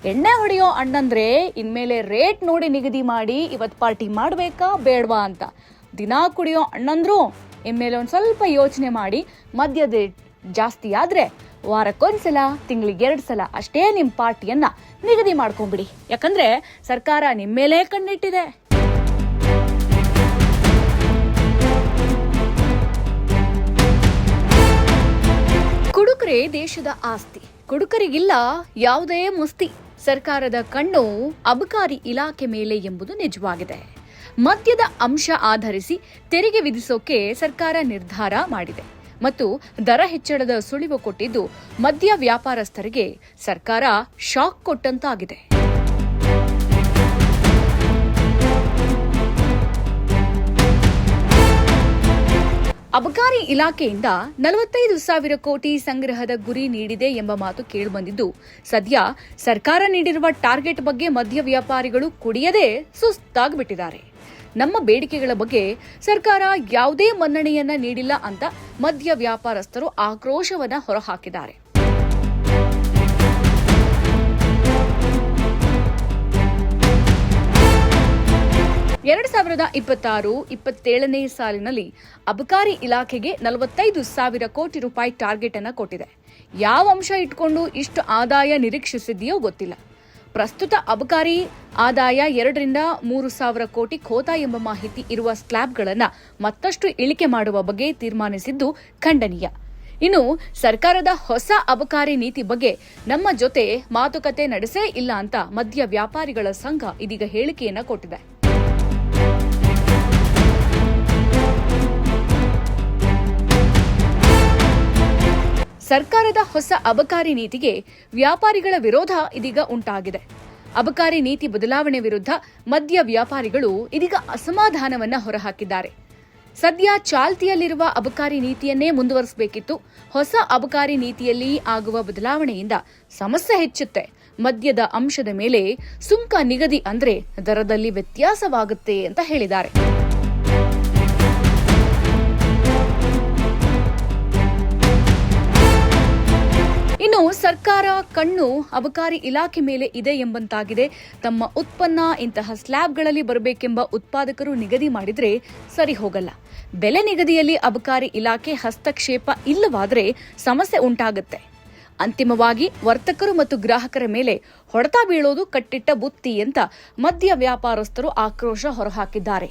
ಎಣ್ಣೆ ಹೊಡೆಯೋ ಅಣ್ಣಂದ್ರೆ ಇನ್ಮೇಲೆ ರೇಟ್ ನೋಡಿ ನಿಗದಿ ಮಾಡಿ ಇವತ್ತು ಪಾರ್ಟಿ ಮಾಡಬೇಕಾ ಬೇಡವಾ ಅಂತ. ದಿನ ಕುಡಿಯೋ ಅಣ್ಣಂದ್ರು ಇನ್ಮೇಲೆ ಒಂದು ಸ್ವಲ್ಪ ಯೋಚನೆ ಮಾಡಿ ಮದ್ಯದ ರೇಟ್ ಜಾಸ್ತಿ ಆದ್ರೆ ವಾರಕ್ಕೊಂದ್ಸಲ ತಿಂಗಳಿಗೆ 2 ಸಲ ಅಷ್ಟೇ ನಿಮ್ಮ ಪಾರ್ಟಿಯನ್ನ ನಿಗದಿ ಮಾಡ್ಕೊಂಬಿಡಿ. ಯಾಕಂದ್ರೆ ಸರ್ಕಾರ ನಿಮ್ಮ ಮೇಲೆ ಕಣ್ಣಿಟ್ಟಿದೆ. ಕುಡುಕರೇ ದೇಶದ ಆಸ್ತಿ, ಕುಡುಕರಿಗಿಲ್ಲ ಯಾವುದೇ ಮುಸ್ತಿ. ಸರ್ಕಾರದ ಕಣ್ಣು ಅಬಕಾರಿ ಇಲಾಖೆ ಮೇಲೆ ಎಂಬುದು ನಿಜವಾಗಿದೆ. ಮದ್ಯದ ಅಂಶ ಆಧರಿಸಿ ತೆರಿಗೆ ವಿಧಿಸೋಕೆ ಸರ್ಕಾರ ನಿರ್ಧಾರ ಮಾಡಿದೆ ಮತ್ತು ದರ ಹೆಚ್ಚಳದ ಸುಳಿವು ಕೊಟ್ಟಿದ್ದು ಮದ್ಯ ವ್ಯಾಪಾರಸ್ಥರಿಗೆ ಸರ್ಕಾರ ಶಾಕ್ ಕೊಟ್ಟಂತಾಗಿದೆ. ಅಬಕಾರಿ ಇಲಾಖೆಯಿಂದ 45,000 ಕೋಟಿ ಸಂಗ್ರಹದ ಗುರಿ ನೀಡಿದೆ ಎಂಬ ಮಾತು ಕೇಳಿಬಂದಿದ್ದು, ಸದ್ಯ ಸರ್ಕಾರ ನೀಡಿರುವ ಟಾರ್ಗೆಟ್ ಬಗ್ಗೆ ಮದ್ಯ ವ್ಯಾಪಾರಿಗಳು ಕುಡಿಯದೇ ಸುಸ್ತಾಗ್ಬಿಟ್ಟಿದ್ದಾರೆ. ನಮ್ಮ ಬೇಡಿಕೆಗಳ ಬಗ್ಗೆ ಸರ್ಕಾರ ಯಾವುದೇ ಮನ್ನಣೆಯನ್ನ ನೀಡಿಲ್ಲ ಅಂತ ಮದ್ಯ ವ್ಯಾಪಾರಸ್ಥರು ಆಕ್ರೋಶವನ್ನ ಹೊರಹಾಕಿದ್ದಾರೆ. ಎರಡು 2026-27ನೇ ಸಾಲಿನಲ್ಲಿ ಅಬಕಾರಿ ಇಲಾಖೆಗೆ 45,000 ಕೋಟಿ ರೂಪಾಯಿ ಟಾರ್ಗೆಟ್ ಅನ್ನು ಕೊಟ್ಟಿದೆ. ಯಾವ ಅಂಶ ಇಟ್ಕೊಂಡು ಇಷ್ಟು ಆದಾಯ ನಿರೀಕ್ಷಿಸಿದೆಯೋ ಗೊತ್ತಿಲ್ಲ. ಪ್ರಸ್ತುತ ಅಬಕಾರಿ ಆದಾಯ 2-3 ಕೋಟಿ ಖೋತಾ ಎಂಬ ಮಾಹಿತಿ ಇರುವ ಸ್ಲ್ಯಾಬ್ಗಳನ್ನು ಮತ್ತಷ್ಟು ಇಳಿಕೆ ಮಾಡುವ ಬಗ್ಗೆ ತೀರ್ಮಾನಿಸಿದ್ದು ಖಂಡನೀಯ. ಇನ್ನು ಸರ್ಕಾರದ ಹೊಸ ಅಬಕಾರಿ ನೀತಿ ಬಗ್ಗೆ ನಮ್ಮ ಜೊತೆ ಮಾತುಕತೆ ನಡೆಸೇ ಇಲ್ಲ ಅಂತ ಮದ್ಯ ವ್ಯಾಪಾರಿಗಳ ಸಂಘ ಇದೀಗ ಹೇಳಿಕೆಯನ್ನ ಕೊಟ್ಟಿದೆ. ಸರ್ಕಾರದ ಹೊಸ ಅಬಕಾರಿ ನೀತಿಗೆ ವ್ಯಾಪಾರಿಗಳ ವಿರೋಧ ಇದೀಗ ಉಂಟಾಗಿದೆ. ಅಬಕಾರಿ ನೀತಿ ಬದಲಾವಣೆ ವಿರುದ್ಧ ಮದ್ಯ ವ್ಯಾಪಾರಿಗಳು ಇದೀಗ ಅಸಮಾಧಾನವನ್ನ ಹೊರಹಾಕಿದ್ದಾರೆ. ಸದ್ಯ ಚಾಲ್ತಿಯಲ್ಲಿರುವ ಅಬಕಾರಿ ನೀತಿಯನ್ನೇ ಮುಂದುವರಿಸಬೇಕಿತ್ತು. ಹೊಸ ಅಬಕಾರಿ ನೀತಿಯಲ್ಲಿ ಆಗುವ ಬದಲಾವಣೆಯಿಂದ ಸಮಸ್ಯೆ ಹೆಚ್ಚುತ್ತೆ. ಮದ್ಯದ ಅಂಶದ ಮೇಲೆ ಸುಂಕ ನಿಗದಿ ಅಂದ್ರೆ ದರದಲ್ಲಿ ವ್ಯತ್ಯಾಸವಾಗುತ್ತೆ ಅಂತ ಹೇಳಿದ್ದಾರೆ. ಇನ್ನು ಸರ್ಕಾರ ಕಣ್ಣು ಅಬಕಾರಿ ಇಲಾಖೆ ಮೇಲೆ ಇದೆ ಎಂಬಂತಾಗಿದೆ. ತಮ್ಮ ಉತ್ಪನ್ನ ಇಂತಹ ಸ್ಲ್ಯಾಬ್ಗಳಲ್ಲಿ ಬರಬೇಕೆಂಬ ಉತ್ಪಾದಕರು ನಿಗದಿ ಮಾಡಿದ್ರೆ ಸರಿ ಹೋಗಲ್ಲ. ಬೆಲೆ ನಿಗದಿಯಲ್ಲಿ ಅಬಕಾರಿ ಇಲಾಖೆ ಹಸ್ತಕ್ಷೇಪ ಇಲ್ಲವಾದ್ರೆ ಸಮಸ್ಯೆ ಉಂಟಾಗುತ್ತೆ. ಅಂತಿಮವಾಗಿ ವರ್ತಕರು ಮತ್ತು ಗ್ರಾಹಕರ ಮೇಲೆ ಹೊಡೆತ ಬೀಳೋದು ಕಟ್ಟಿಟ್ಟ ಬುತ್ತಿ ಅಂತ ಮದ್ಯ ವ್ಯಾಪಾರಸ್ಥರು ಆಕ್ರೋಶ ಹೊರಹಾಕಿದ್ದಾರೆ.